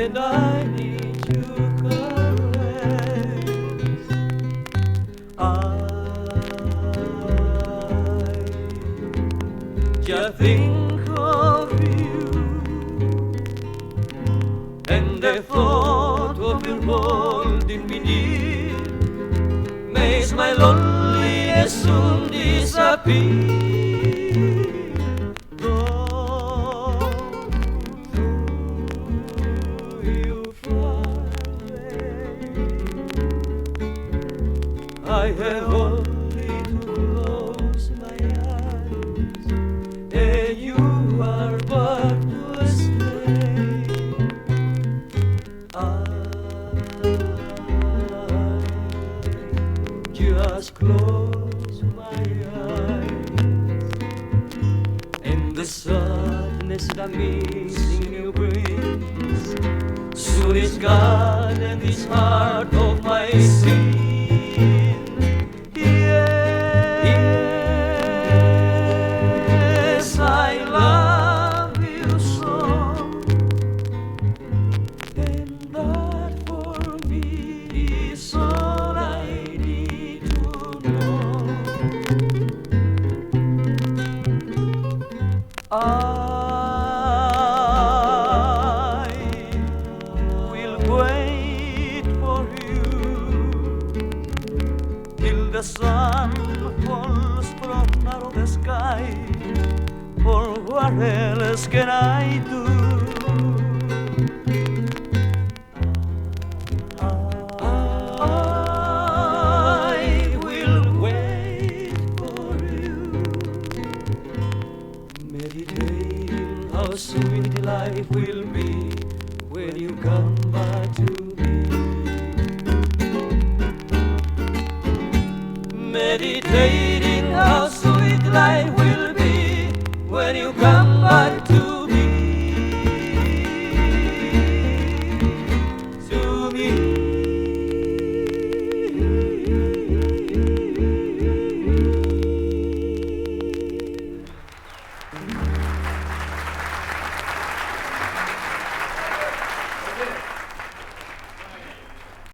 and I need your caress. I just think of you, and the thought of your holding me near makes my loneliness soon disappear. I have only to close my eyes, and you are but to stay. I just close my eyes, and the sadness that missing you brings soon is gone, and this heart of my sin. Yes, I love you so, and that for me is all I need to know. I will wait for you till the sun falls from out of the sky. For what else can I do? I will wait for you, meditating how sweet life will be when you come back to me. Meditate